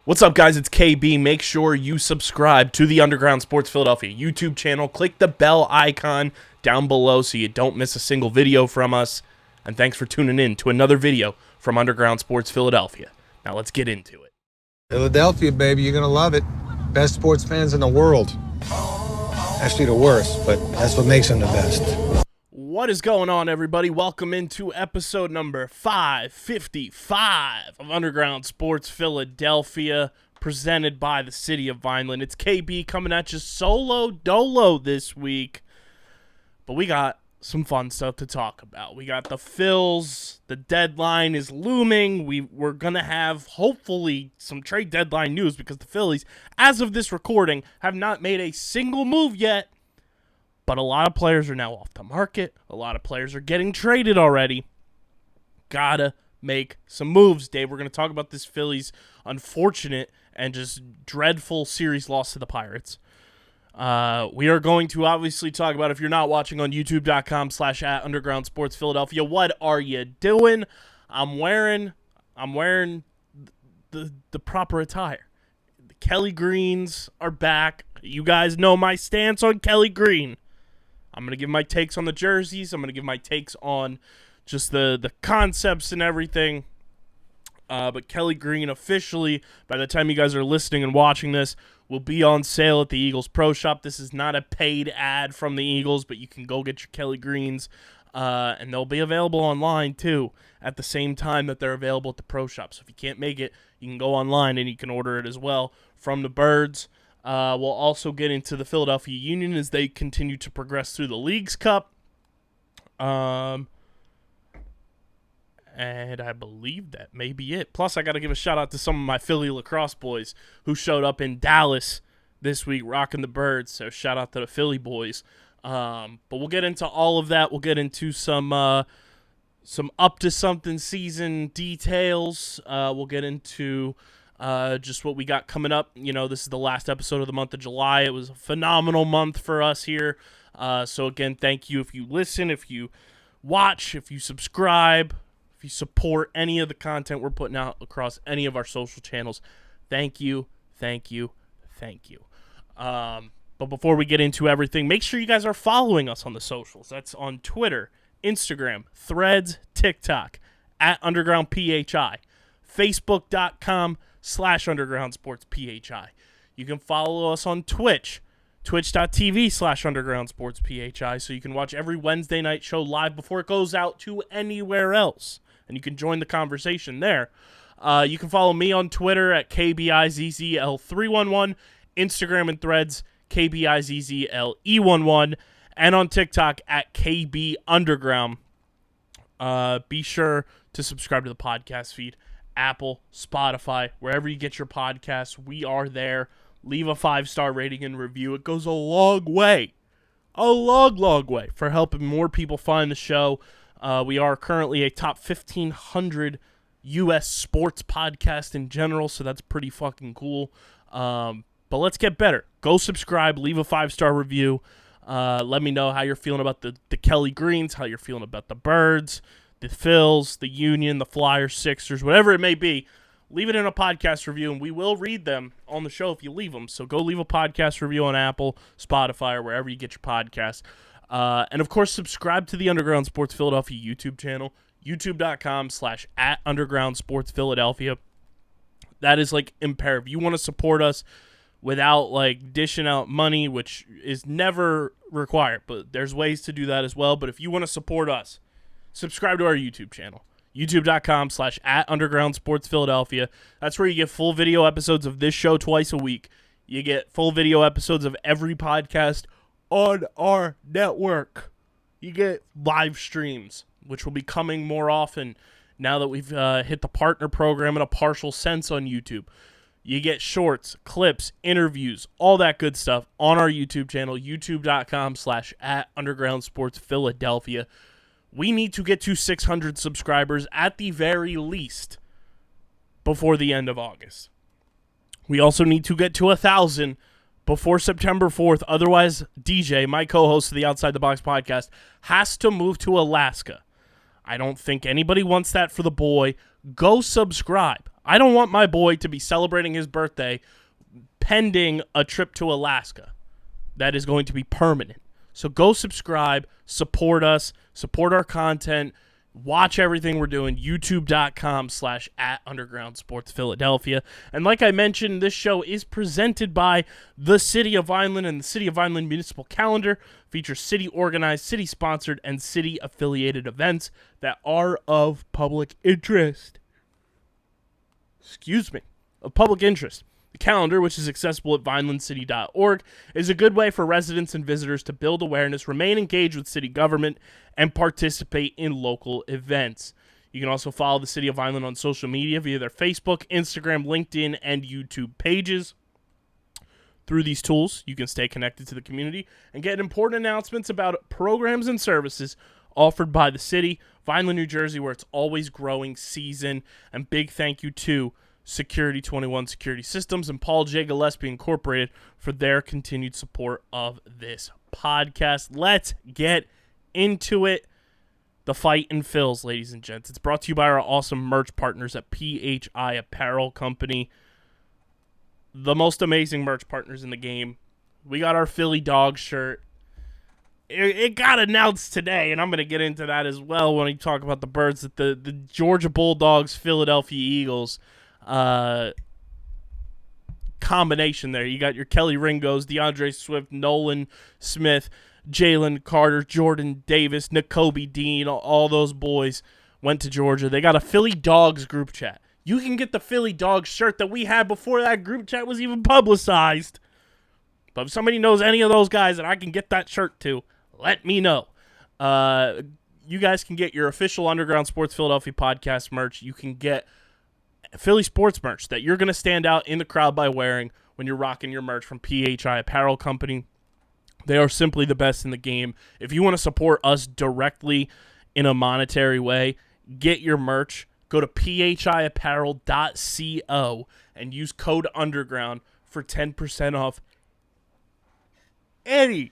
What's up, guys? It's KB. Make sure you subscribe to the Underground Sports Philadelphia YouTube channel. Click the bell icon down below so you don't miss a single video from us. And thanks for tuning in to another video from Underground Sports Philadelphia. Now let's get into it. Philadelphia, baby, you're going to love it. Best sports fans in the world. Actually, the worst, but that's what makes them the best. What is going on, everybody? Welcome into episode number 555 of Underground Sports Philadelphia, presented by the City of Vineland. It's KB coming at you solo dolo this week, but we got some fun stuff to talk about. We got the Phillies. The deadline is looming. We're going to have, hopefully, some trade deadline news because the Phillies, as of this recording, have not made a single move yet. But a lot of players are now off the market. A lot of players are getting traded already. Gotta make some moves, Dave. We're going to talk about this Phillies' unfortunate and just dreadful series loss to the Pirates. We are going to obviously talk about, if you're not watching on youtube.com/@Underground Sports Philadelphia, what are you doing? I'm wearing the proper attire. The Kelly Greens are back. You guys know my stance on Kelly Green. I'm going to give my takes on the jerseys. I'm going to give my takes on just the concepts and everything. But Kelly Green officially, by the time you guys are listening and watching this, will be on sale at the Eagles Pro Shop. This is not a paid ad from the Eagles, but you can go get your Kelly Greens. And they'll be available online, too, at the same time that they're available at the Pro Shop. So if you can't make it, you can go online and you can order it as well from the Birds. We'll also get into the Philadelphia Union as they continue to progress through the League's Cup. And I believe that may be it. Plus, I got to give a shout-out to some of my Philly lacrosse boys who showed up in Dallas this week rocking the Birds. So shout-out to the Philly boys. But we'll get into all of that. We'll get into some up-to-something season details. We'll get into just what we got coming up. You know, this is the last episode of the month of July. It was a phenomenal month for us here. So again, thank you if you listen, if you watch, if you subscribe, if you support any of the content we're putting out across any of our social channels. Thank you, thank you, thank you. But before we get into everything, make sure you guys are following us on the socials. That's on Twitter, Instagram, Threads, TikTok, @UndergroundPHI, Facebook.com/UndergroundSportsPHI. You can follow us on Twitch, Twitch.tv/UndergroundSportsPHI, so you can watch every Wednesday night show live before it goes out to anywhere else, and you can join the conversation there. You can follow me on Twitter at KBIZZL311, Instagram and Threads, KBIZZLE11, and on TikTok at KB_Underground. Be sure to subscribe to the podcast feed. Apple, Spotify, wherever you get your podcasts, we are there. Leave a 5-star rating and review. It goes a long way for helping more people find the show. We are currently a top 1,500 U.S. sports podcast in general, so that's pretty fucking cool. But let's get better. Go subscribe, leave a 5-star review. Let me know how you're feeling about the Kelly Greens, how you're feeling about the Birds, the Phils, the Union, the Flyers, Sixers, whatever it may be. Leave it in a podcast review, and we will read them on the show if you leave them. So go leave a podcast review on Apple, Spotify, or wherever you get your podcasts. And, of course, subscribe to the Underground Sports Philadelphia YouTube channel, youtube.com/@Underground Sports Philadelphia. That is, like, imperative. You want to support us without, like, dishing out money, which is never required. But there's ways to do that as well. But if you want to support us, subscribe to our YouTube channel, youtube.com/@Underground Sports Philadelphia. That's where you get full video episodes of this show twice a week. You get full video episodes of every podcast on our network. You get live streams, which will be coming more often now that we've hit the partner program in a partial sense on YouTube. You get shorts, clips, interviews, all that good stuff on our YouTube channel, youtube.com/@Underground Sports Philadelphia. We need to get to 600 subscribers at the very least before the end of August. We also need to get to 1,000 before September 4th. Otherwise, DJ, my co-host of the Outside the Box podcast, has to move to Alaska. I don't think anybody wants that for the boy. Go subscribe. I don't want my boy to be celebrating his birthday pending a trip to Alaska. That is going to be permanent. So go subscribe, support us, support our content, watch everything we're doing, youtube.com/@undergroundsportsphiladelphia. And like I mentioned, this show is presented by the City of Vineland and the City of Vineland Municipal Calendar. Features city-organized, city-sponsored, and city-affiliated events that are of public interest. Of public interest. The calendar, which is accessible at vinelandcity.org, is a good way for residents and visitors to build awareness, remain engaged with city government, and participate in local events. You can also follow the City of Vineland on social media via their Facebook, Instagram, LinkedIn, and YouTube pages. Through these tools, you can stay connected to the community and get important announcements about programs and services offered by the city, Vineland, New Jersey, where it's always growing season. And big thank you to Security 21 Security Systems and Paul J. Gillespie Incorporated for their continued support of this podcast. Let's get into it. The Fight in Phils, ladies and gents. It's brought to you by our awesome merch partners at PHI Apparel Company. The most amazing merch partners in the game. We got our Philly Dog shirt. It got announced today, and I'm going to get into that as well when I talk about the birds, that the Georgia Bulldogs, Philadelphia Eagles combination there. You got your Kelly Ringos, DeAndre Swift, Nolan Smith, Jalen Carter, Jordan Davis, Nakobe Dean, all those boys went to Georgia. They got a Philly Dogs group chat. You can get the Philly Dogs shirt that we had before that group chat was even publicized. But if somebody knows any of those guys that I can get that shirt to, let me know. You guys can get your official Underground Sports Philadelphia podcast merch. You can get Philly sports merch that you're going to stand out in the crowd by wearing when you're rocking your merch from PHI Apparel Company. They are simply the best in the game. If you want to support us directly in a monetary way, get your merch. Go to phiapparel.co and use code UNDERGROUND for 10% off any,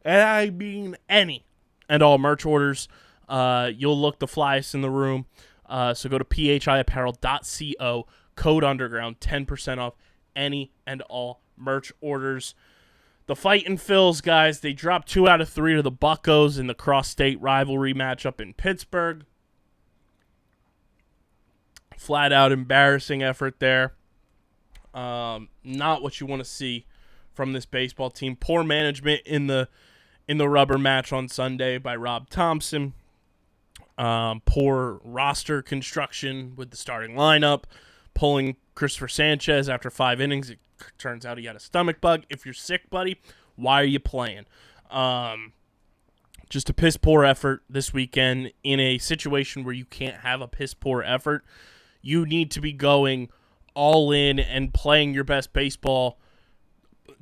and I mean any, and all merch orders. You'll look the flyest in the room. So go to phiapparel.co, code UNDERGROUND, 10% off any and all merch orders. The Fight in Phils, guys, they dropped 2 out of 3 to the Buccos in the cross-state rivalry matchup in Pittsburgh. Flat-out embarrassing effort there. Not what you want to see from this baseball team. Poor management in the rubber match on Sunday by Rob Thompson. Poor roster construction with the starting lineup. Pulling Christopher Sanchez after 5 innings. It turns out he had a stomach bug. If you're sick, buddy, why are you playing? Just a piss-poor effort this weekend in a situation where you can't have a piss-poor effort. You need to be going all in and playing your best baseball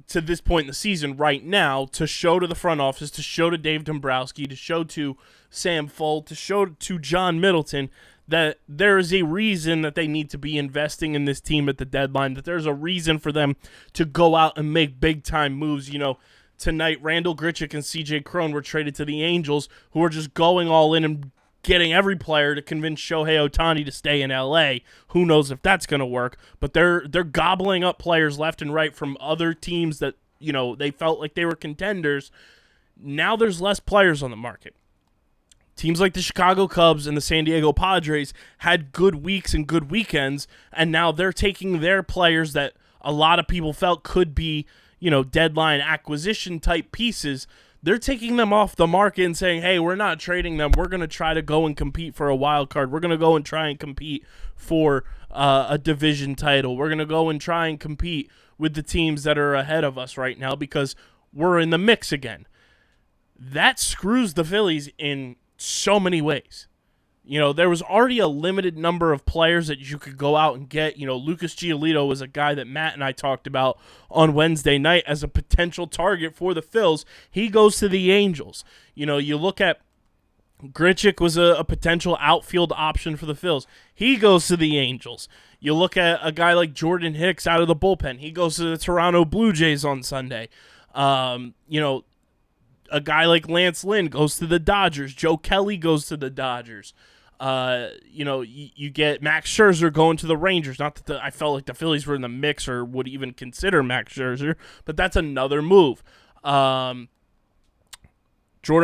to this point in the season right now to show to the front office, to show to Dave Dombrowski, to show to Sam Fold, to show to John Middleton that there is a reason that they need to be investing in this team at the deadline, that there's a reason for them to go out and make big-time moves. You know, tonight, Randall Grichuk and C.J. Cron were traded to the Angels, who are just going all in and getting every player to convince Shohei Ohtani to stay in L.A. Who knows if that's going to work, but they're gobbling up players left and right from other teams that, you know, they felt like they were contenders. Now there's less players on the market. Teams like the Chicago Cubs and the San Diego Padres had good weeks and good weekends, and now they're taking their players that a lot of people felt could be, you know, deadline acquisition type pieces. They're taking them off the market and saying, hey, we're not trading them. We're going to try to go and compete for a wild card. We're going to go and try and compete for a division title. We're going to go and try and compete with the teams that are ahead of us right now because we're in the mix again. That screws the Phillies in so many ways. You know, there was already a limited number of players that you could go out and get. You know, Lucas Giolito was a guy that Matt and I talked about on Wednesday night as a potential target for the Phils. He goes to the Angels. You know, you look at Grichuk was a potential outfield option for the Phils. He goes to the Angels. You look at a guy like Jordan Hicks out of the bullpen. He goes to the Toronto Blue Jays on Sunday. You know, a guy like Lance Lynn goes to the Dodgers. Joe Kelly goes to the Dodgers. You get Max Scherzer going to the Rangers. Not that I felt like the Phillies were in the mix or would even consider Max Scherzer, but that's another move. Jordan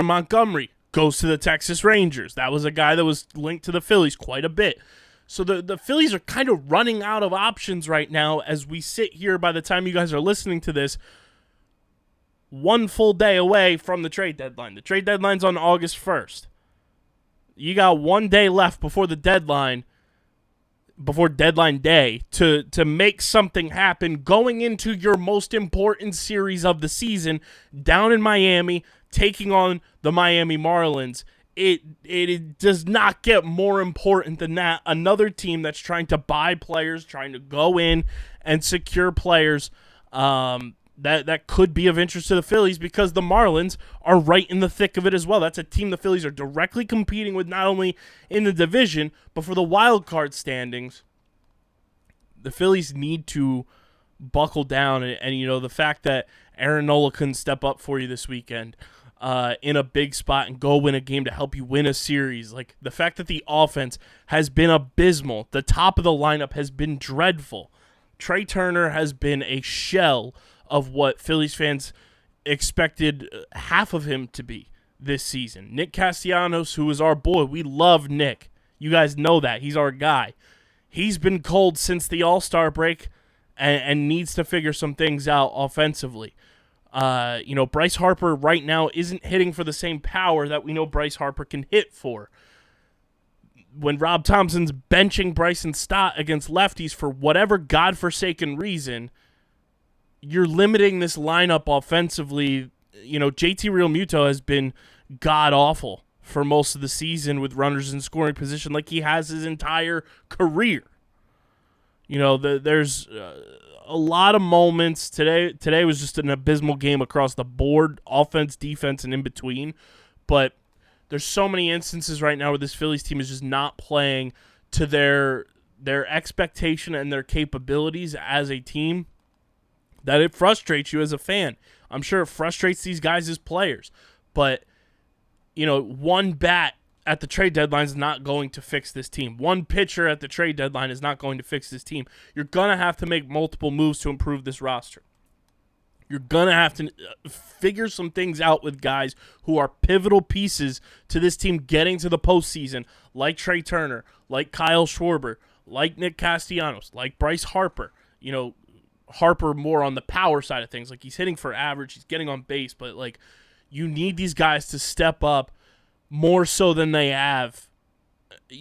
Montgomery goes to the Texas Rangers. That was a guy that was linked to the Phillies quite a bit. So the Phillies are kind of running out of options right now as we sit here by the time you guys are listening to this, one full day away from the trade deadline. The trade deadline's on August 1st. You got 1 day left before the deadline, before deadline day, to make something happen going into your most important series of the season down in Miami, taking on the Miami Marlins. It does not get more important than that. Another team that's trying to buy players, trying to go in and secure players that could be of interest to the Phillies, because the Marlins are right in the thick of it as well. That's a team the Phillies are directly competing with, not only in the division, but for the wild card standings. The Phillies need to buckle down, and the fact that Aaron Nola couldn't step up for you this weekend in a big spot and go win a game to help you win a series. Like, the fact that the offense has been abysmal. The top of the lineup has been dreadful. Trey Turner has been a shell of what Phillies fans expected half of him to be this season. Nick Castellanos, who is our boy, we love Nick. You guys know that. He's our guy. He's been cold since the All-Star break and needs to figure some things out offensively. Bryce Harper right now isn't hitting for the same power that we know Bryce Harper can hit for. When Rob Thompson's benching Bryson Stott against lefties for whatever godforsaken reason, you're limiting this lineup offensively. JT Realmuto has been god-awful for most of the season with runners in scoring position, like he has his entire career. There's a lot of moments. Today was just an abysmal game across the board, offense, defense, and in between. But there's so many instances right now where this Phillies team is just not playing to their expectation and their capabilities as a team, that it frustrates you as a fan. I'm sure it frustrates these guys as players. But, one bat at the trade deadline is not going to fix this team. One pitcher at the trade deadline is not going to fix this team. You're going to have to make multiple moves to improve this roster. You're going to have to figure some things out with guys who are pivotal pieces to this team getting to the postseason, like Trey Turner, like Kyle Schwarber, like Nick Castellanos, like Bryce Harper. Harper more on the power side of things. Like, he's hitting for average, he's getting on base, but you need these guys to step up more so than they have,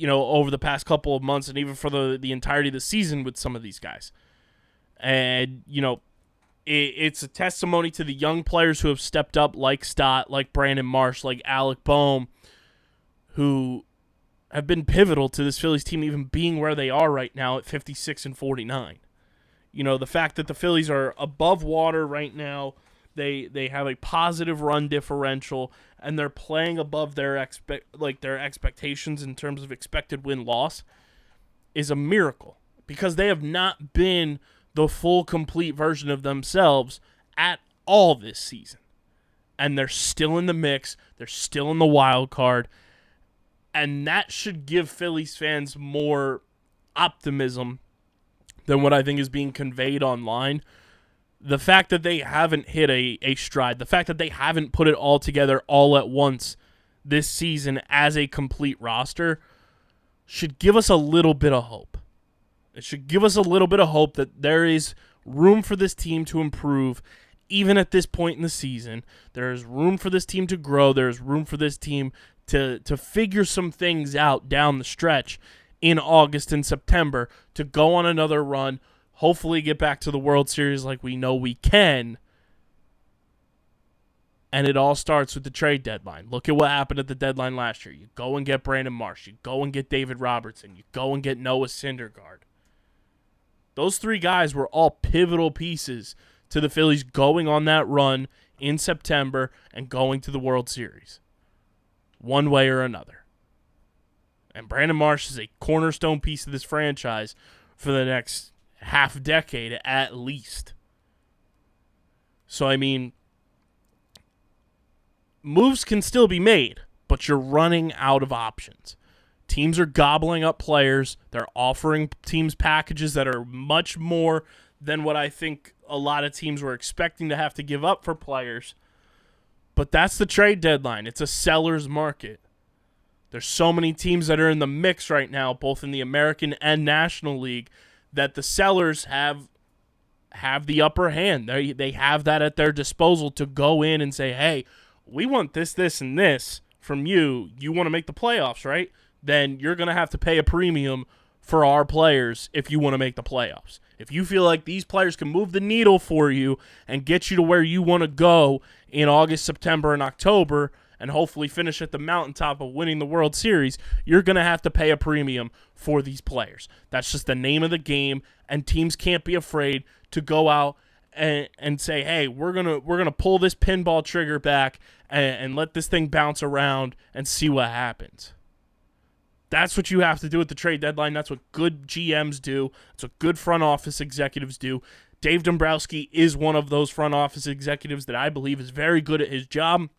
over the past couple of months and even for the entirety of the season with some of these guys. And, it's a testimony to the young players who have stepped up, like Stott, like Brandon Marsh, like Alec Boehm, who have been pivotal to this Phillies team even being where they are right now at 56-49. The fact that the Phillies are above water right now, they have a positive run differential, and they're playing above their expectations in terms of expected win-loss, is a miracle, because they have not been the full, complete version of themselves at all this season. And they're still in the mix. They're still in the wild card. And that should give Phillies fans more optimism than what I think is being conveyed online. The fact that they haven't hit a stride, the fact that they haven't put it all together all at once this season as a complete roster, should give us a little bit of hope. It should give us a little bit of hope that there is room for this team to improve even at this point in the season. There is room for this team to grow. There is room for this team to figure some things out down the stretch in August and September, to go on another run, hopefully get back to the World Series like we know we can. And it all starts with the trade deadline. Look at what happened at the deadline last year. You go and get Brandon Marsh. You go and get David Robertson. You go and get Noah Syndergaard. Those three guys were all pivotal pieces to the Phillies going on that run in September and going to the World Series, one way or another. And Brandon Marsh is a cornerstone piece of this franchise for the next half decade at least. So, moves can still be made, but you're running out of options. Teams are gobbling up players. They're offering teams packages that are much more than what I think a lot of teams were expecting to have to give up for players. But that's the trade deadline. It's a seller's market. There's so many teams that are in the mix right now, both in the American and National League, that the sellers have the upper hand. They have that at their disposal to go in and say, hey, we want this, this, and this from you. You want to make the playoffs, right? Then you're going to have to pay a premium for our players if you want to make the playoffs. If you feel like these players can move the needle for you and get you to where you want to go in August, September, and October, and hopefully finish at the mountaintop of winning the World Series, you're going to have to pay a premium for these players. That's just the name of the game, and teams can't be afraid to go out and say, hey, we're gonna pull this pinball trigger back and let this thing bounce around and see what happens. That's what you have to do at the trade deadline. That's what good GMs do. That's what good front office executives do. Dave Dombrowski is one of those front office executives that I believe is very good at his job.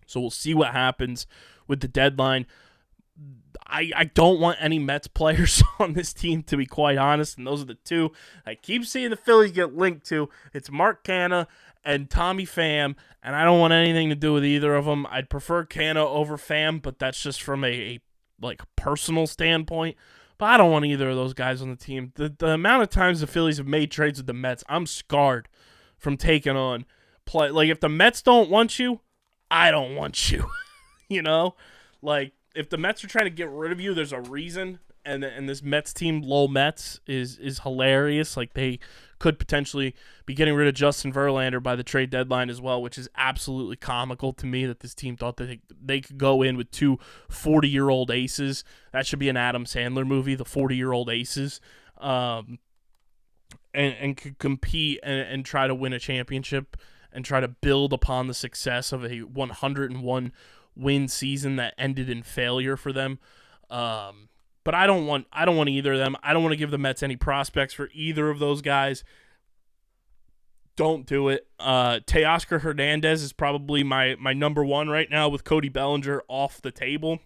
So we'll see what happens with the deadline. I don't want any Mets players on this team, to be quite honest, and those are the two I keep seeing the Phillies get linked to. It's Mark Canha and Tommy Pham, and I don't want anything to do with either of them. I'd prefer Canha over Pham, but that's just from a personal standpoint. But I don't want either of those guys on the team. The amount of times the Phillies have made trades with the Mets, I'm scarred from taking on play. Like, if the Mets don't want you, I don't want you. You know? Like, if the Mets are trying to get rid of you, there's a reason. And this Mets team, Lowell Mets, is hilarious. Like, they could potentially be getting rid of Justin Verlander by the trade deadline as well, which is absolutely comical to me that this team thought that they could go in with two 40-year-old aces. That should be an Adam Sandler movie, the 40-year-old aces, and could compete and try to win a championship and try to build upon the success of a 101-win season that ended in failure for them. But I don't want either of them. I don't want to give the Mets any prospects for either of those guys. Don't do it. Teoscar Hernandez is probably my number one right now, with Cody Bellinger off the table,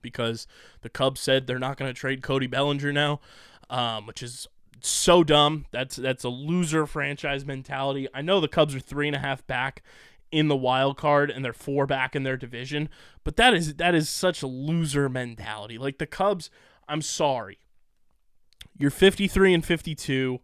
because the Cubs said they're not going to trade Cody Bellinger now, which is so dumb. That's a loser franchise mentality. I know the Cubs are 3.5 back in the wild card, and they're 4 back in their division, but that is such a loser mentality. Like, the Cubs, I'm sorry, you're 53-52.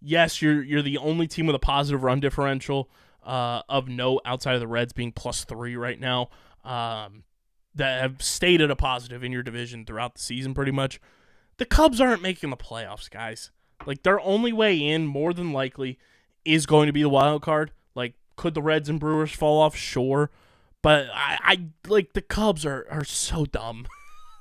Yes, you're the only team with a positive run differential of note outside of the Reds being +3 right now, that have stayed at a positive in your division throughout the season pretty much. The Cubs aren't making the playoffs, guys. Like, their only way in, more than likely, is going to be the wild card. Like, could the Reds and Brewers fall off? Sure. But I like, the Cubs are so dumb.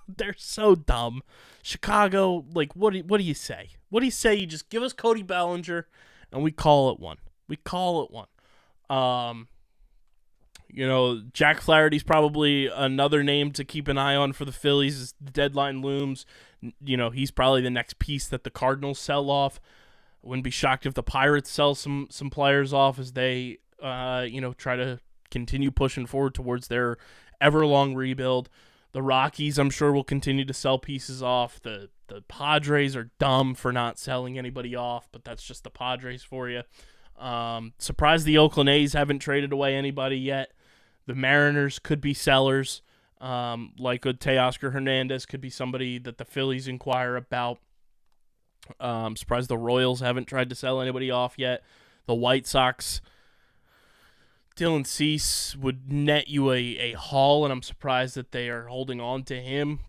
They're so dumb. Chicago, like, what do you say? What do you say? You just give us Cody Bellinger, and we call it one. We call it one. Jack Flaherty's probably another name to keep an eye on for the Phillies as the deadline looms. He's probably the next piece that the Cardinals sell off. I wouldn't be shocked if the Pirates sell some players off as they try to continue pushing forward towards their ever-long rebuild. The Rockies, I'm sure, will continue to sell pieces off. The Padres are dumb for not selling anybody off, but that's just the Padres for you. Surprised the Oakland A's haven't traded away anybody yet. The Mariners could be sellers. Like a Teoscar Hernandez could be somebody that the Phillies inquire about. Surprised the Royals haven't tried to sell anybody off yet. The White Sox, Dylan Cease would net you a haul, and I'm surprised that they are holding on to him.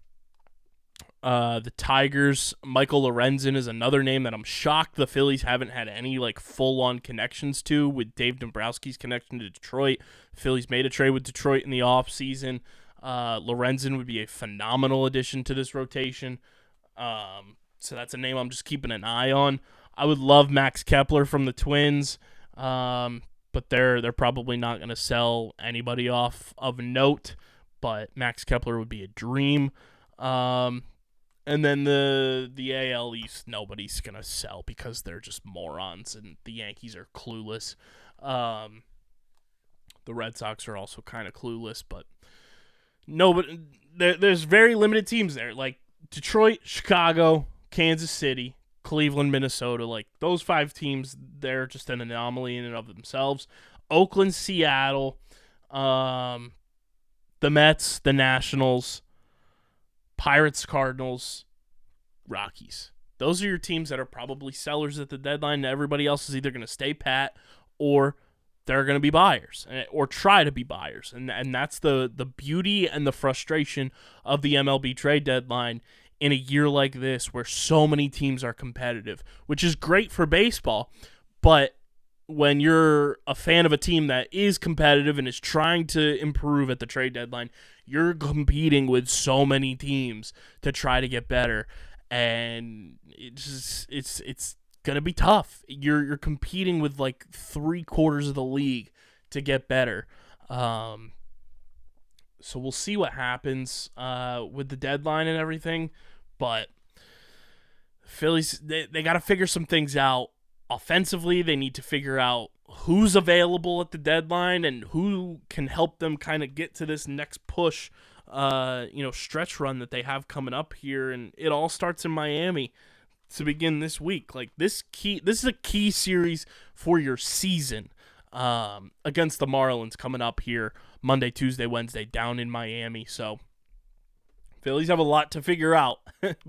The Tigers, Michael Lorenzen is another name that I'm shocked the Phillies haven't had any full-on connections to, with Dave Dombrowski's connection to Detroit. The Phillies made a trade with Detroit in the offseason. Lorenzen would be a phenomenal addition to this rotation. So that's a name I'm just keeping an eye on. I would love Max Kepler from the Twins, but they're probably not going to sell anybody off of note. But Max Kepler would be a dream. And then the AL East, nobody's going to sell because they're just morons, and the Yankees are clueless. The Red Sox are also kind of clueless, but No, but there's very limited teams there, like Detroit, Chicago, Kansas City, Cleveland, Minnesota. Like those 5 teams, they're just an anomaly in and of themselves. Oakland, Seattle, the Mets, the Nationals, Pirates, Cardinals, Rockies. Those are your teams that are probably sellers at the deadline. Everybody else is either going to stay pat or they're going to be buyers or try to be buyers. And that's the beauty and the frustration of the MLB trade deadline in a year like this where so many teams are competitive, which is great for baseball. But when you're a fan of a team that is competitive and is trying to improve at the trade deadline, you're competing with so many teams to try to get better. And it's gonna be tough. You're competing with like 3/4 of the league to get better. So we'll see what happens with the deadline and everything. But Phillies, they got to figure some things out. Offensively, they need to figure out who's available at the deadline and who can help them kind of get to this next push, stretch run that they have coming up here. And it all starts in Miami to begin this week. Like this is a key series for your season against the Marlins coming up here Monday, Tuesday, Wednesday down in Miami. So Phillies have a lot to figure out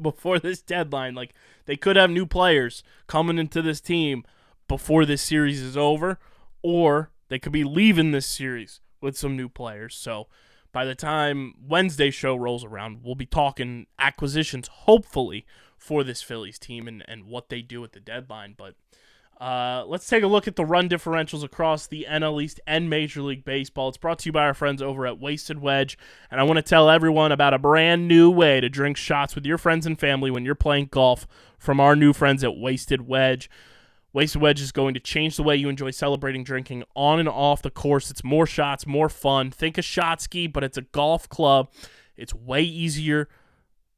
before this deadline. Like they could have new players coming into this team before this series is over, or they could be leaving this series with some new players. So by the time Wednesday show rolls around, we'll be talking acquisitions, hopefully, for this Phillies team and what they do at the deadline. But let's take a look at the run differentials across the NL East and Major League Baseball. It's brought to you by our friends over at Wasted Wedge, and I want to tell everyone about a brand new way to drink shots with your friends and family when you're playing golf from our new friends at Wasted Wedge. Wasted Wedge is going to change the way you enjoy celebrating drinking on and off the course. It's more shots, more fun. Think a shot ski, but it's a golf club. It's way easier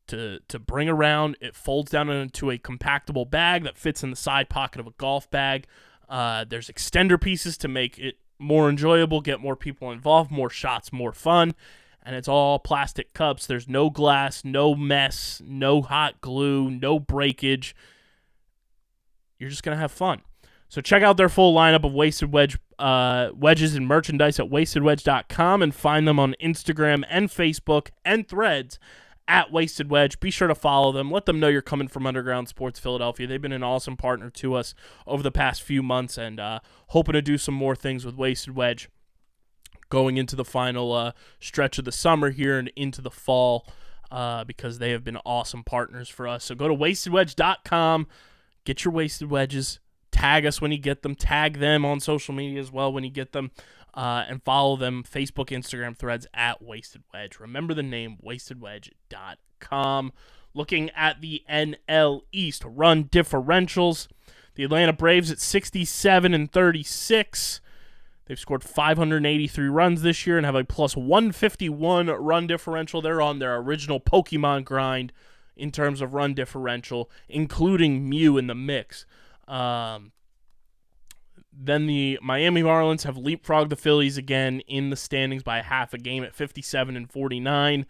to bring around. It folds down into a compactable bag that fits in the side pocket of a golf bag. There's extender pieces to make it more enjoyable, get more people involved, more shots, more fun. And it's all plastic cups. There's no glass, no mess, no hot glue, no breakage. You're just going to have fun. So check out their full lineup of Wasted Wedge wedges and merchandise at wastedwedge.com and find them on Instagram and Facebook and Threads at Wasted Wedge. Be sure to follow them. Let them know you're coming from Underground Sports Philadelphia. They've been an awesome partner to us over the past few months and hoping to do some more things with Wasted Wedge going into the final stretch of the summer here and into the fall because they have been awesome partners for us. So go to wastedwedge.com. Get your Wasted Wedges. Tag us when you get them. Tag them on social media as well when you get them. And follow them, Facebook, Instagram, Threads, at Wasted Wedge. Remember the name, wastedwedge.com. Looking at the NL East run differentials. The Atlanta Braves at 67-36. They've scored 583 runs this year and have a plus 151 run differential. They're on their original Pokemon grind in terms of run differential, including Mew in the mix. Then the Miami Marlins have leapfrogged the Phillies again in the standings by half a game at 57-49.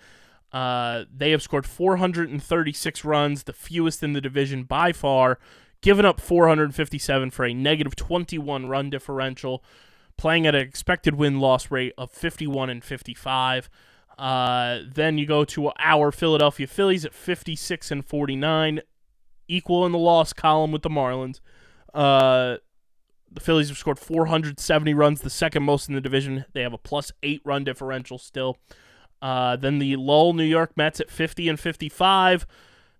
They have scored 436 runs, the fewest in the division by far, given up 457 for a negative 21 run differential, playing at an expected win-loss rate of 51-55. Then you go to our Philadelphia Phillies at 56-49, equal in the loss column with the Marlins. The Phillies have scored 470 runs, the second most in the division. They have a plus 8 run differential still. Then the lull New York Mets at 50-55.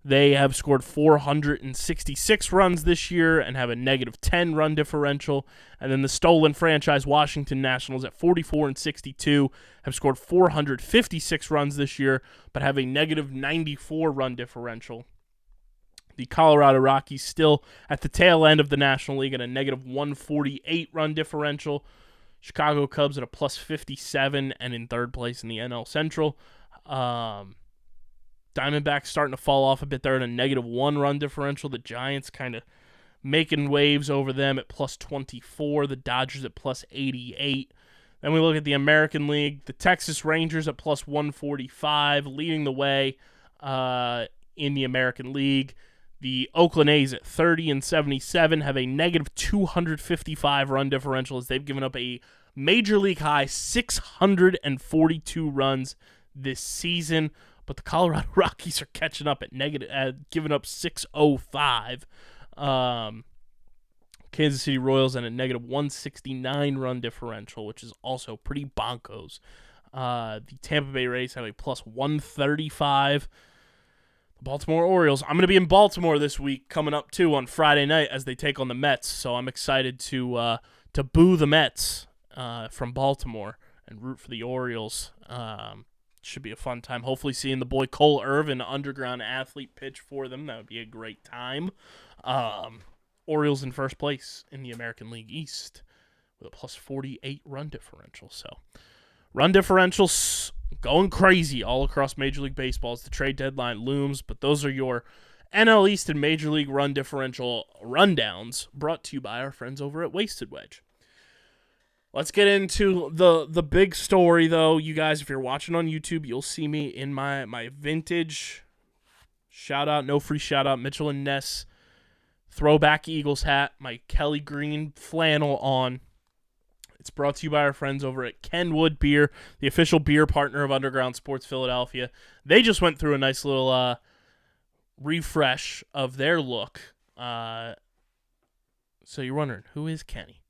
They have scored 466 runs this year and have a negative 10 run differential. And then the stolen franchise Washington Nationals at 44-62 have scored 456 runs this year but have a negative 94 run differential. The Colorado Rockies still at the tail end of the National League at a negative 148 run differential. Chicago Cubs at a plus 57 and in third place in the NL Central. Diamondbacks starting to fall off a bit there at a negative 1 run differential. The Giants kind of making waves over them at plus 24. The Dodgers at plus 88. Then we look at the American League. The Texas Rangers at plus 145, leading the way in the American League. The Oakland A's at 30-77 have a negative 255 run differential as they've given up a major league high 642 runs this season. But the Colorado Rockies are catching up at giving up 605. Kansas City Royals at a negative 169 run differential, which is also pretty bonkos. The Tampa Bay Rays have a plus 135. The Baltimore Orioles. I'm going to be in Baltimore this week, coming up too on Friday night as they take on the Mets. So I'm excited to boo the Mets from Baltimore and root for the Orioles. Should be a fun time. Hopefully seeing the boy Cole Irvin, underground athlete, pitch for them. That would be a great time. Orioles in first place in the American League East with a plus 48 run differential. So run differentials going crazy all across Major League Baseball as the trade deadline looms. But those are your NL East and Major League run differential rundowns brought to you by our friends over at Wasted Wedge. Let's get into the big story, though. You guys, if you're watching on YouTube, you'll see me in my vintage no free shout-out, Mitchell & Ness throwback Eagles hat, my Kelly Green flannel on. It's brought to you by our friends over at Kenwood Beer, the official beer partner of Underground Sports Philadelphia. They just went through a nice little refresh of their look. So you're wondering, who is Kenny?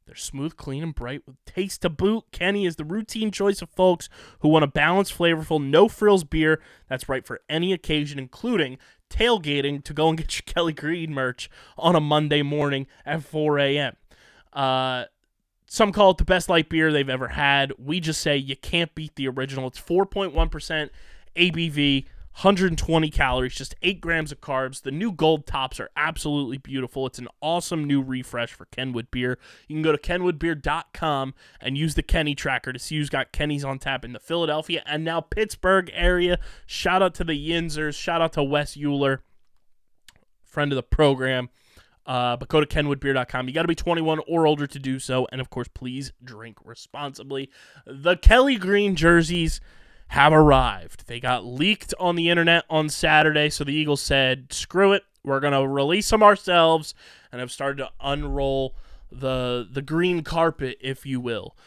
They're smooth, clean, and bright with taste to boot. Kenny is the routine choice of folks who want a balanced, flavorful, no-frills beer that's right for any occasion, including tailgating to go and get your Kelly Green merch on a Monday morning at 4 a.m. Some call it the best light beer they've ever had. We just say you can't beat the original. It's 4.1% ABV, 120 calories, just 8 grams of carbs. The new gold tops are absolutely beautiful. It's an awesome new refresh for Kenwood Beer. You can go to kenwoodbeer.com and use the Kenny tracker to see who's got Kenny's on tap in the Philadelphia and now Pittsburgh area. Shout out to the Yinzers. Shout out to Wes Euler, friend of the program. But go to kenwoodbeer.com. You got to be 21 or older to do so. And, of course, please drink responsibly. The Kelly Green jerseys have arrived. They got leaked on the internet on Saturday, so the Eagles said, screw it, we're going to release them ourselves, and have started to unroll the green carpet, if you will,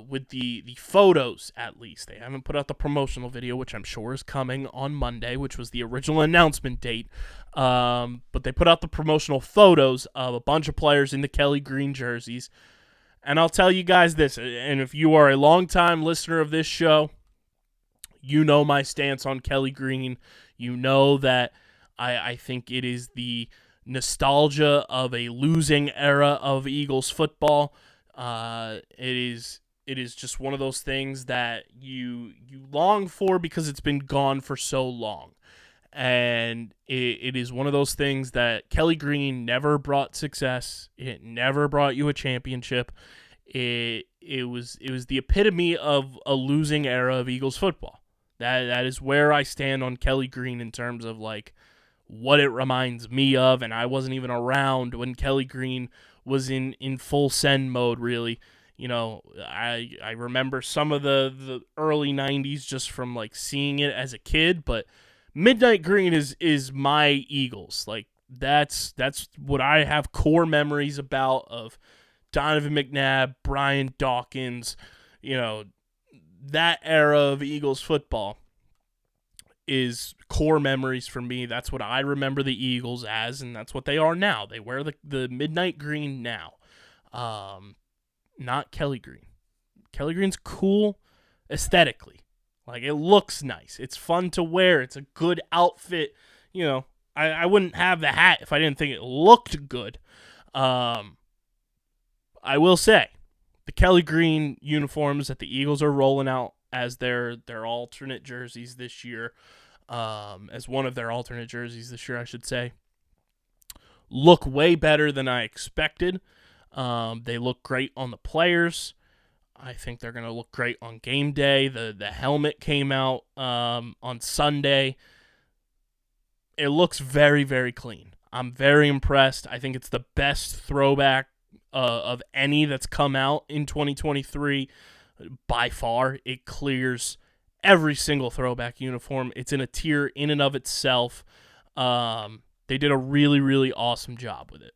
with the photos, at least. They haven't put out the promotional video, which I'm sure is coming on Monday, which was the original announcement date, but they put out the promotional photos of a bunch of players in the Kelly Green jerseys, and I'll tell you guys this, and if you are a longtime listener of this show, you know my stance on Kelly Green. You know that I think it is the nostalgia of a losing era of Eagles football. It is just one of those things that you long for because it's been gone for so long. And it is one of those things that Kelly Green never brought success. It never brought you a championship. It was the epitome of a losing era of Eagles football. That is where I stand on Kelly Green in terms of like what it reminds me of, and I wasn't even around when Kelly Green was in full send mode, really. You know, I remember some of the early 90s just from like seeing it as a kid, but Midnight Green is my Eagles. Like that's what I have core memories about of Donovan McNabb, Brian Dawkins, you know, that era of Eagles football is core memories for me. That's what I remember the Eagles as, and that's what they are now. They wear the midnight green now. Not Kelly Green. Kelly Green's cool aesthetically. Like, it looks nice. It's fun to wear. It's a good outfit. You know, I wouldn't have the hat if I didn't think it looked good. I will say, the Kelly Green uniforms that the Eagles are rolling out as their alternate jerseys this year, as one of their alternate jerseys this year, I should say, look way better than I expected. They look great on the players. I think they're going to look great on game day. The helmet came out on Sunday. It looks very, very clean. I'm very impressed. I think it's the best throwback of any that's come out in 2023. By far, it clears every single throwback uniform. It's in a tier in and of itself. They did a really, really awesome job with it.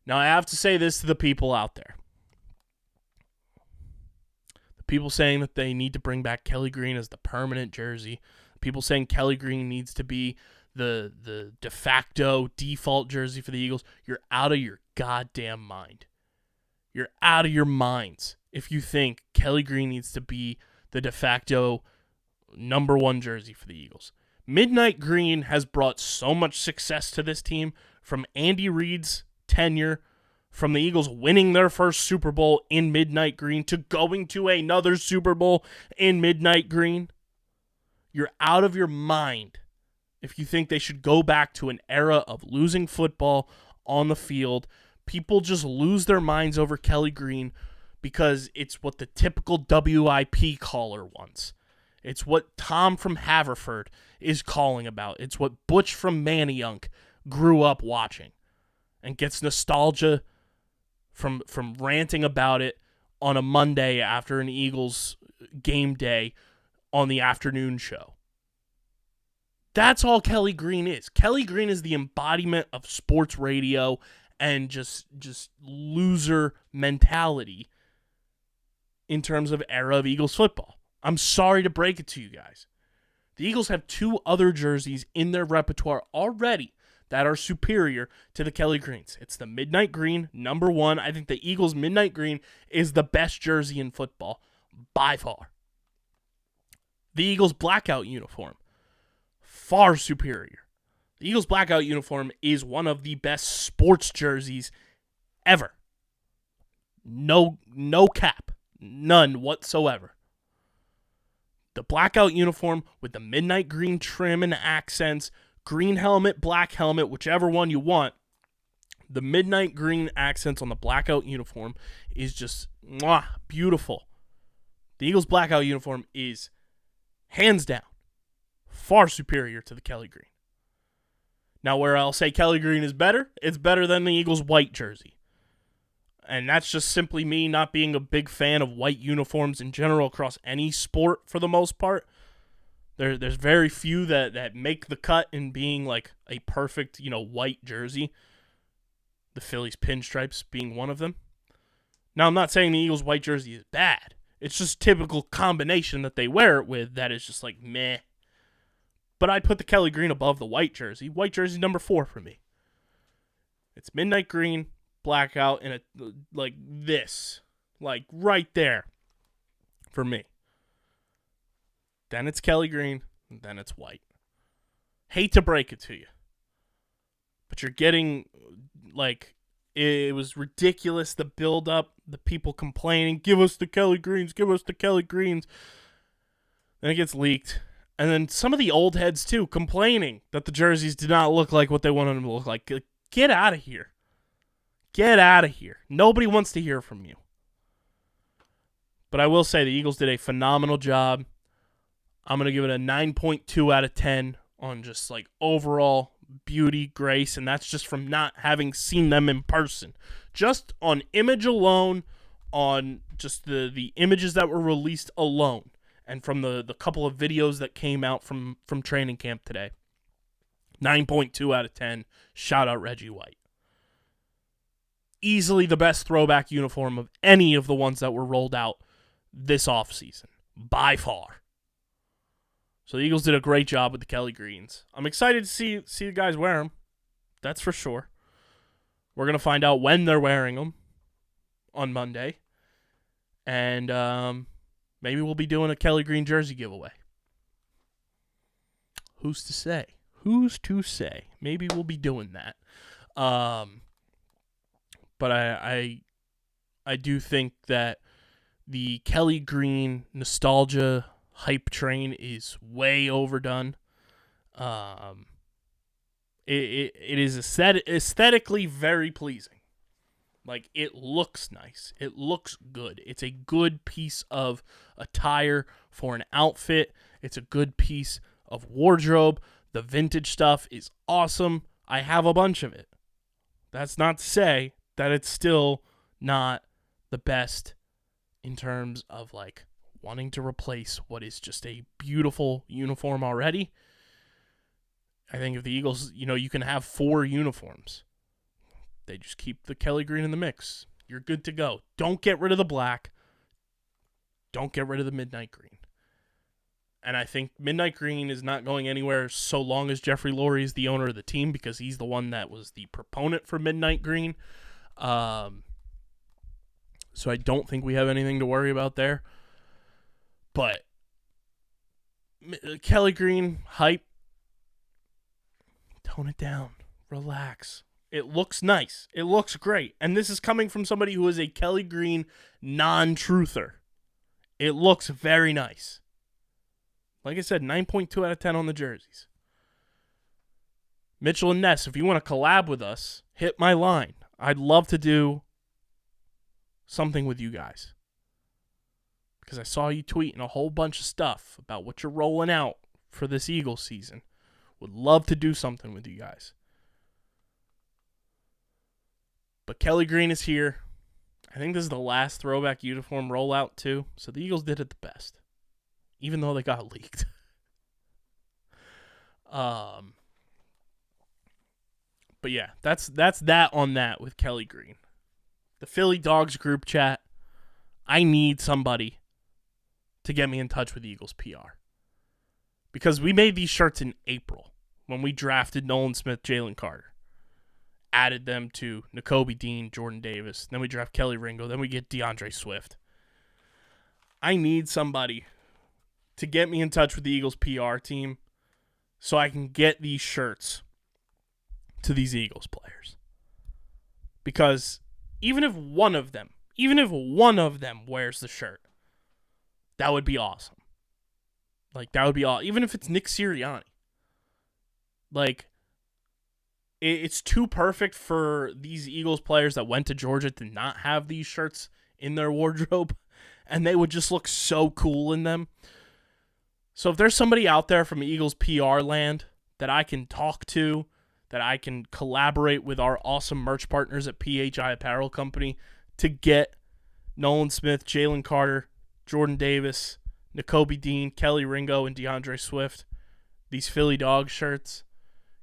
Now, I have to say this to the people out there. The people saying that they need to bring back Kelly Green as the permanent jersey. People saying Kelly Green needs to be the de facto default jersey for the Eagles. You're out of your goddamn mind. You're out of your minds if you think Kelly Green needs to be the de facto number one jersey for the Eagles. Midnight Green has brought so much success to this team, from Andy Reid's tenure, from the Eagles winning their first Super Bowl in Midnight Green to going to another Super Bowl in Midnight Green. You're out of your mind if you think they should go back to an era of losing football on the field. People just lose their minds over Kelly Green because it's what the typical WIP caller wants. It's what Tom from Haverford is calling about. It's what Butch from Manayunk grew up watching and gets nostalgia from ranting about it on a Monday after an Eagles game day on the afternoon show. That's all Kelly Green is. Kelly Green is the embodiment of sports radio and just loser mentality in terms of era of Eagles football. I'm sorry to break it to you guys. The Eagles have two other jerseys in their repertoire already that are superior to the Kelly Greens. It's the Midnight Green, number one. I think the Eagles' Midnight Green is the best jersey in football by far. The Eagles' blackout uniform, far superior. The Eagles' blackout uniform is one of the best sports jerseys ever. No cap. None whatsoever. The blackout uniform with the midnight green trim and accents, green helmet, black helmet, whichever one you want. The midnight green accents on the blackout uniform is just beautiful. The Eagles' blackout uniform is, hands down, far superior to the Kelly Green. Now, where I'll say Kelly Green is better, it's better than the Eagles' white jersey. And that's just simply me not being a big fan of white uniforms in general across any sport for the most part. There's very few that make the cut in being like a perfect, white jersey. The Phillies pinstripes being one of them. Now, I'm not saying the Eagles' white jersey is bad. It's just typical combination that they wear it with that is just like meh. But I'd put the Kelly Green above the white jersey. White jersey number 4 for me. It's midnight green, blackout, and like this. Like right there for me. Then it's Kelly Green, and then it's white. Hate to break it to you. But you're getting, it was ridiculous, the build-up, the people complaining, give us the Kelly Greens, give us the Kelly Greens. Then it gets leaked. And then some of the old heads, too, complaining that the jerseys did not look like what they wanted them to look like. Get out of here. Get out of here. Nobody wants to hear from you. But I will say the Eagles did a phenomenal job. I'm going to give it a 9.2 out of 10 on just overall beauty, grace, and that's just from not having seen them in person. Just on image alone, on just the images that were released alone. And from the couple of videos that came out from training camp today. 9.2 out of 10. Shout out Reggie White. Easily the best throwback uniform of any of the ones that were rolled out this offseason. By far. So the Eagles did a great job with the Kelly Greens. I'm excited to see the guys wear them. That's for sure. We're going to find out when they're wearing them on Monday. And maybe we'll be doing a Kelly Green jersey giveaway. Who's to say? Who's to say? Maybe we'll be doing that. But I do think that the Kelly Green nostalgia hype train is way overdone. It is aesthetically very pleasing. It looks nice. It looks good. It's a good piece of attire for an outfit. It's a good piece of wardrobe. The vintage stuff is awesome. I have a bunch of it. That's not to say that it's still not the best in terms of like wanting to replace what is just a beautiful uniform already. I think if the Eagles, you can have 4 uniforms. They just keep the Kelly green in the mix. You're good to go. Don't get rid of the black. Don't get rid of the midnight green. And I think midnight green is not going anywhere so long as Jeffrey Lurie is the owner of the team, because he's the one that was the proponent for midnight green. So I don't think we have anything to worry about there. But Kelly green, hype. Tone it down. Relax. It looks nice. It looks great. And this is coming from somebody who is a Kelly green non-truther. It looks very nice. Like I said, 9.2 out of 10 on the jerseys. Mitchell and Ness, if you want to collab with us, hit my line. I'd love to do something with you guys. Because I saw you tweeting a whole bunch of stuff about what you're rolling out for this Eagles season. Would love to do something with you guys. But Kelly green is here. I think this is the last throwback uniform rollout too. So the Eagles did it the best. Even though they got leaked. But yeah, that's that on that with Kelly green. The Philly Dogs group chat. I need somebody to get me in touch with Eagles PR. Because we made these shirts in April when we drafted Nolan Smith, Jalen Carter. Added them to Nakobe Dean, Jordan Davis. Then we draft Kelly Ringo. Then we get DeAndre Swift. I need somebody to get me in touch with the Eagles PR team so I can get these shirts to these Eagles players. Because even if one of them wears the shirt, that would be awesome. Like, that would be awesome. Even if it's Nick Sirianni. Like, it's too perfect for these Eagles players that went to Georgia to not have these shirts in their wardrobe. And they would just look so cool in them. So if there's somebody out there from Eagles PR land that I can talk to, that I can collaborate with our awesome merch partners at PHI Apparel Company to get Nolan Smith, Jalen Carter, Jordan Davis, Nakobe Dean, Kelly Ringo, and DeAndre Swift, these Philly Dog shirts,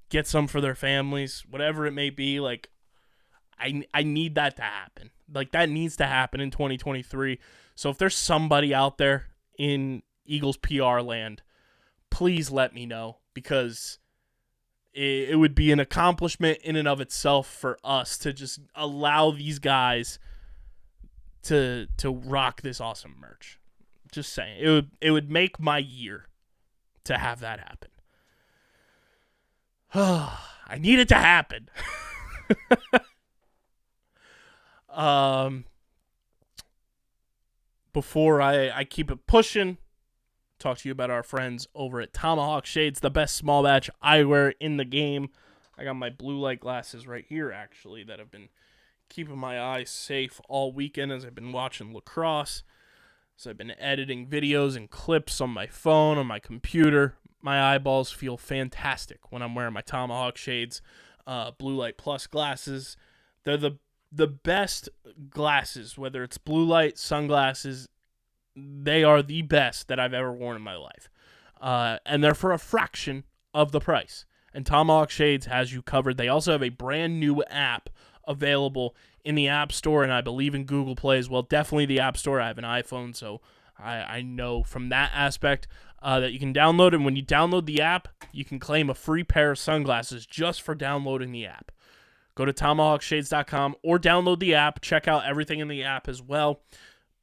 get some for their families, whatever it may be. Like, I need that to happen. Like, that needs to happen in 2023. So if there's somebody out there in Eagles PR land, please let me know, because it would be an accomplishment in and of itself for us to just allow these guys to rock this awesome merch. Just saying. It would make my year to have that happen. I need it to happen. Before I keep it pushing, talk to you about our friends over at Tomahawk Shades, the best small batch eyewear in the game. I got my blue light glasses right here, actually, that have been keeping my eyes safe all weekend as I've been watching lacrosse. So I've been editing videos and clips on my phone, on my computer. My eyeballs feel fantastic when I'm wearing my Tomahawk Shades Blue Light Plus glasses. They're the best glasses, whether it's blue light, sunglasses. They are the best that I've ever worn in my life. And they're for a fraction of the price. And Tomahawk Shades has you covered. They also have a brand new app available in the App Store, and I believe in Google Play as well. Definitely the App Store. I have an iPhone, so I know from that aspect that you can download it. And when you download the app, you can claim a free pair of sunglasses just for downloading the app. Go to tomahawkshades.com or download the app. Check out everything in the app as well.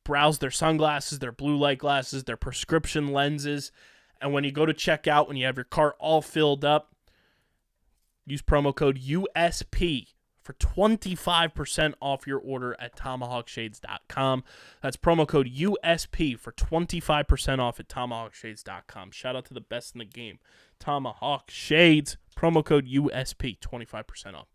Browse their sunglasses, their blue light glasses, their prescription lenses. And when you go to checkout, when you have your cart all filled up, use promo code USP for 25% off your order at tomahawkshades.com. That's promo code USP for 25% off at tomahawkshades.com. Shout out to the best in the game. Tomahawk Shades, promo code USP, 25% off.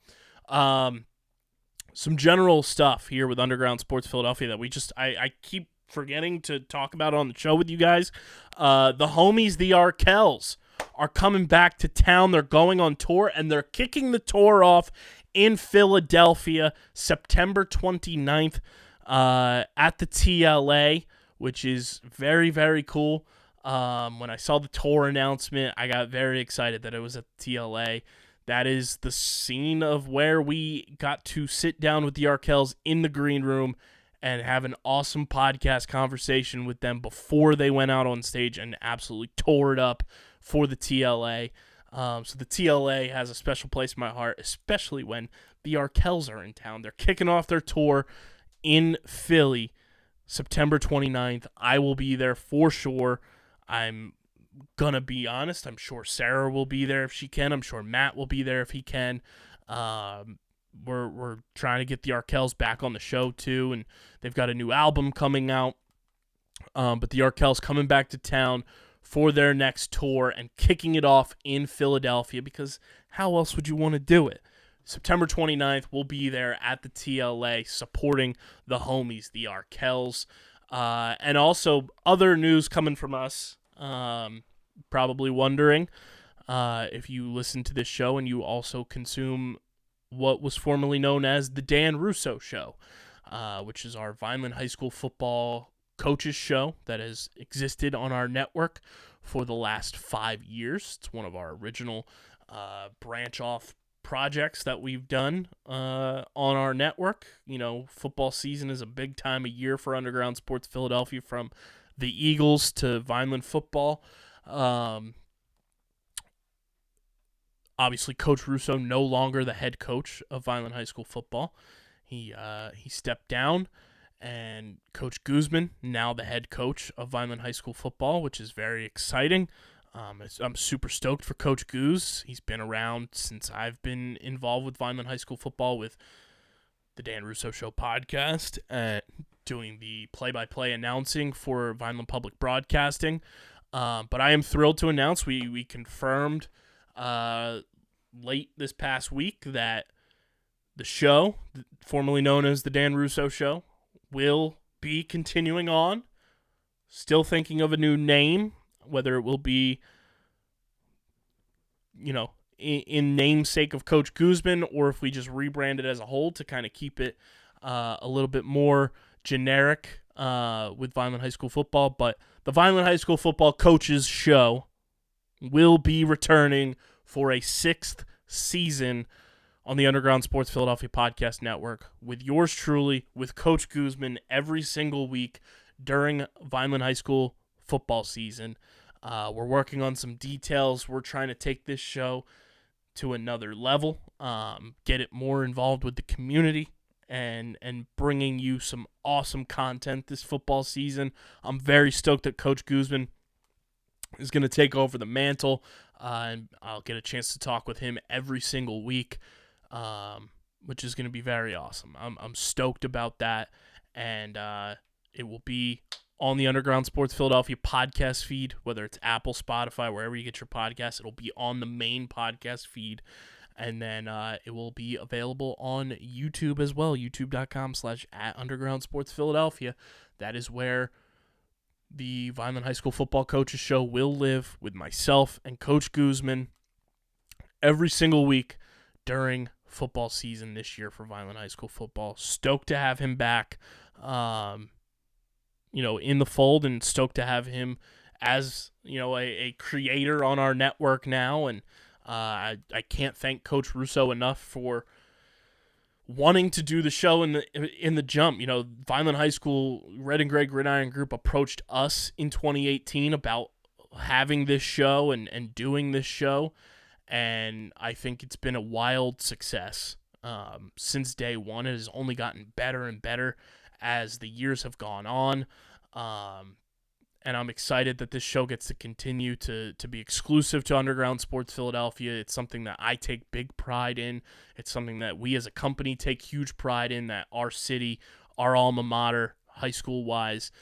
Some general stuff here with Underground Sports Philadelphia that I keep forgetting to talk about on the show with you guys. The homies, the Arkells, are coming back to town. They're going on tour, and they're kicking the tour off in Philadelphia, September 29th, at the TLA, which is very, very cool. When I saw the tour announcement, I got very excited that it was at the TLA. That is the scene of where we got to sit down with the Arkells in the green room and have an awesome podcast conversation with them before they went out on stage and absolutely tore it up for the TLA. So the TLA has a special place in my heart, especially when the Arkells are in town. They're kicking off their tour in Philly, September 29th. I will be there for sure. I'm gonna be honest. I'm sure Sarah will be there if she can. I'm sure Matt will be there if he can. We're trying to get the Arkells back on the show too, and they've got a new album coming out. But the Arkells coming back to town for their next tour and kicking it off in Philadelphia, because how else would you want to do it? September 29th, we'll be there at the TLA supporting the homies, the Arkells. And also other news coming from us. Probably wondering if you listen to this show and you also consume what was formerly known as the Dan Russo Show, which is our Vineland High School football coaches show that has existed on our network for the last 5 years. It's one of our original branch-off projects that we've done on our network. You know, football season is a big time of year for Underground Sports Philadelphia, from the Eagles to Vineland football. Obviously, Coach Russo no longer the head coach of Vineland High School football. He stepped down, and Coach Guzman now the head coach of Vineland High School football, which is very exciting. I'm super stoked for Coach Goose. He's been around since I've been involved with Vineland High School football with the Dan Russo Show podcast and doing the play-by-play announcing for Vineland Public Broadcasting. But I am thrilled to announce we confirmed late this past week that the show, formerly known as the Dan Russo Show, will be continuing on. Still thinking of a new name, whether it will be, you know, in namesake of Coach Guzman, or if we just rebrand it as a whole to kind of keep it a little bit more generic with Vineland High School football. But the Vineland High School football coaches show will be returning for a 6th season on the Underground Sports Philadelphia Podcast Network with yours truly, with Coach Guzman, every single week during Vineland High School football season. We're working on some details. We're trying to take this show to another level, get it more involved with the community, and bringing you some awesome content this football season. I'm very stoked that Coach Guzman is going to take over the mantle, and I'll get a chance to talk with him every single week, which is going to be very awesome. I'm stoked about that, and it will be on the Underground Sports Philadelphia podcast feed, whether it's Apple, Spotify, wherever you get your podcasts. It'll be on the main podcast feed, and then it will be available on YouTube as well, youtube.com/@undergroundsportsphiladelphia. That is where the Vineland High School football coaches show will live, with myself and Coach Guzman every single week during football season this year for Vineland High School football. Stoked to have him back, in the fold, and stoked to have him as, a creator on our network now. And I can't thank Coach Russo enough for wanting to do the show in the jump. Vineland High School Red and Gray Gridiron Group approached us in 2018 about having this show and doing this show, and I think it's been a wild success since day one. It has only gotten better and better as the years have gone on, and I'm excited that this show gets to continue to be exclusive to Underground Sports Philadelphia. It's something that I take big pride in. It's something that we as a company take huge pride in, that our city, our alma mater, high school-wise,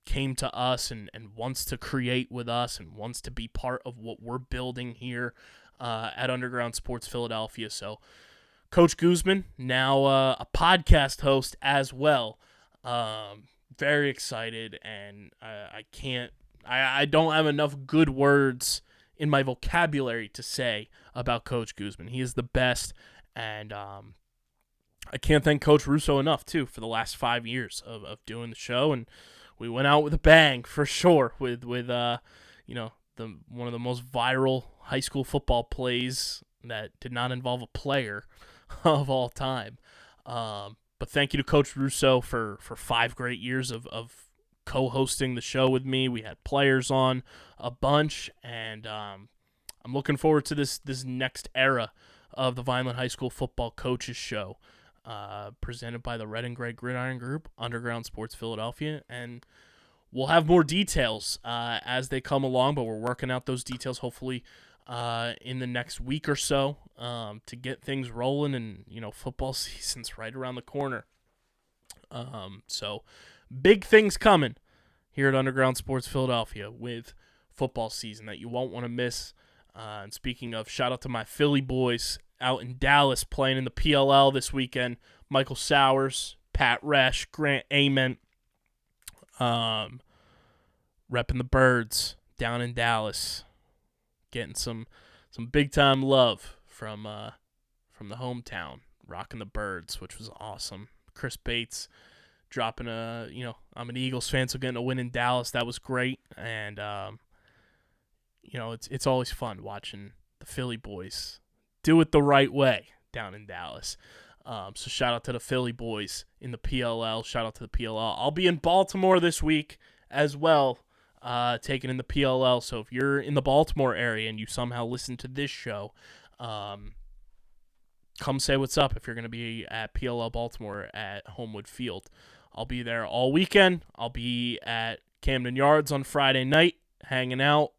came to us and wants to create with us and wants to be part of what we're building here at Underground Sports Philadelphia. So Coach Guzman, now a podcast host as well. Very excited, and I don't have enough good words in my vocabulary to say about Coach Guzman. He is the best, And I can't thank Coach Russo enough, too, for the last 5 years of doing the show. And we went out with a bang, for sure, with one of the most viral high school football plays that did not involve a player of all time. But thank you to Coach Russo for 5 great years of co-hosting the show with me. We had players on a bunch, and I'm looking forward to this next era of the Vineland High School Football Coaches Show, presented by the Red and Gray Gridiron Group, Underground Sports Philadelphia, and we'll have more details as they come along, but we're working out those details hopefully in the next week or so to get things rolling, and football season's right around the corner. So big things coming here at Underground Sports Philadelphia with football season that you won't want to miss. And speaking of, shout out to my Philly boys out in Dallas playing in the PLL this weekend. Michael Sowers, Pat Resch, Grant Ament, repping the Birds down in Dallas, getting some big time love from the hometown, rocking the Birds, which was awesome. Chris Bates dropping I'm an Eagles fan, so getting a win in Dallas, that was great. And it's always fun watching the Philly boys do it the right way down in Dallas. So shout out to the Philly boys in the PLL. Shout out to the PLL. I'll be in Baltimore this week as well, taking in the PLL. So if you're in the Baltimore area and you somehow listen to this show, come say what's up if you're going to be at PLL Baltimore at Homewood Field. I'll be there all weekend. I'll be at Camden Yards on Friday night, hanging out,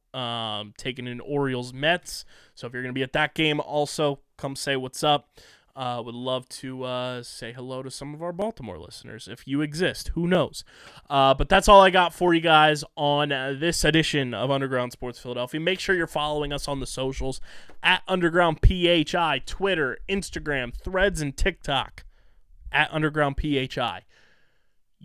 taking in Orioles Mets. So if you're going to be at that game also, come say what's up. Would love to say hello to some of our Baltimore listeners, if you exist. Who knows? But that's all I got for you guys on this edition of Underground Sports Philadelphia. Make sure you're following us on the socials at Underground PHI, Twitter, Instagram, Threads, and TikTok at Underground PHI.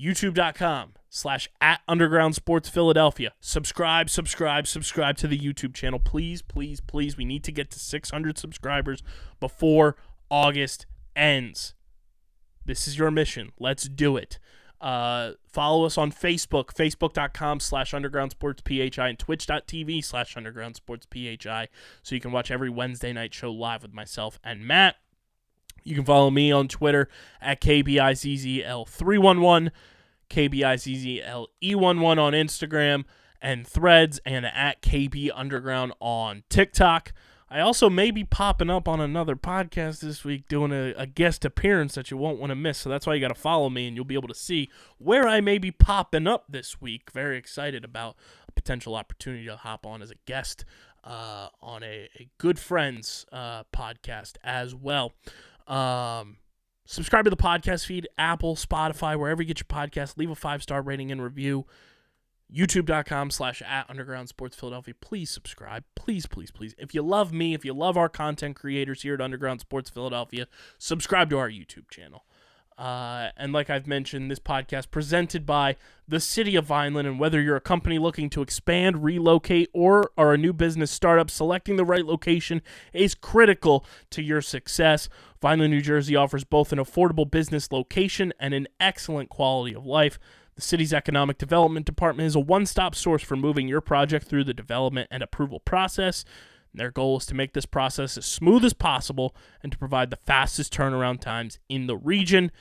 YouTube.com/@Underground Sports Philadelphia. Subscribe to the YouTube channel. Please, please, please. We need to get to 600 subscribers before August ends. This is your mission. Let's do it. Follow us on Facebook, facebook.com/Underground Sports PHI, and twitch.tv/Underground Sports PHI, so you can watch every Wednesday night show live with myself and Matt. You can follow me on Twitter at KBIZZL311, KBIZZLE11 on Instagram and Threads, and at KB Underground on TikTok. I also may be popping up on another podcast this week doing a guest appearance that you won't want to miss. So that's why you got to follow me, and you'll be able to see where I may be popping up this week. Very excited about a potential opportunity to hop on as a guest on a Good Friends podcast as well. Subscribe to the podcast feed, Apple, Spotify, wherever you get your podcast. Leave a 5-star rating and review. YouTube.com/@Underground Sports Philadelphia. Please subscribe. Please, please, please. If you love me, if you love our content creators here at Underground Sports Philadelphia, subscribe to our YouTube channel. And like I've mentioned, this podcast presented by the City of Vineland, and whether you're a company looking to expand, relocate, or are a new business startup, selecting the right location is critical to your success. Vineland, New Jersey offers both an affordable business location and an excellent quality of life. The city's economic development department is a one-stop source for moving your project through the development and approval process. Their goal is to make this process as smooth as possible and to provide the fastest turnaround times in the region.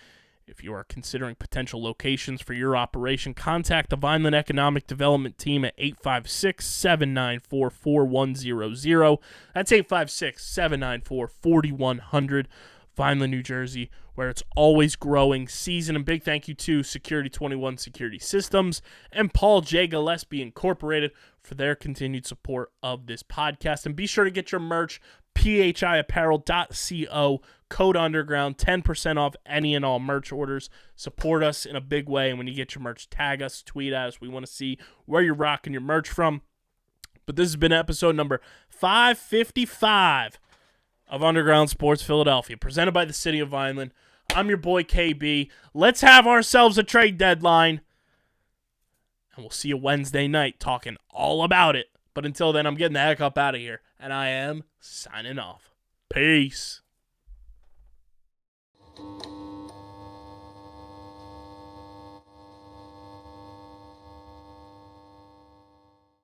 If you are considering potential locations for your operation, contact the Vineland Economic Development Team at 856-794-4100. That's 856-794-4100. Vineland, New Jersey, where it's always growing season. And big thank you to Security 21 Security Systems and Paul J. Gillespie Incorporated for their continued support of this podcast. And be sure to get your merch, phiapparel.co, code underground, 10% off any and all merch orders. Support us in a big way. And when you get your merch, tag us, tweet at us. We want to see where you're rocking your merch from. But this has been episode number 555 of Underground Sports Philadelphia, presented by the City of Vineland. I'm your boy KB. Let's have ourselves a trade deadline, and we'll see you Wednesday night talking all about it. But until then, I'm getting the heck up out of here, and I am signing off. Peace.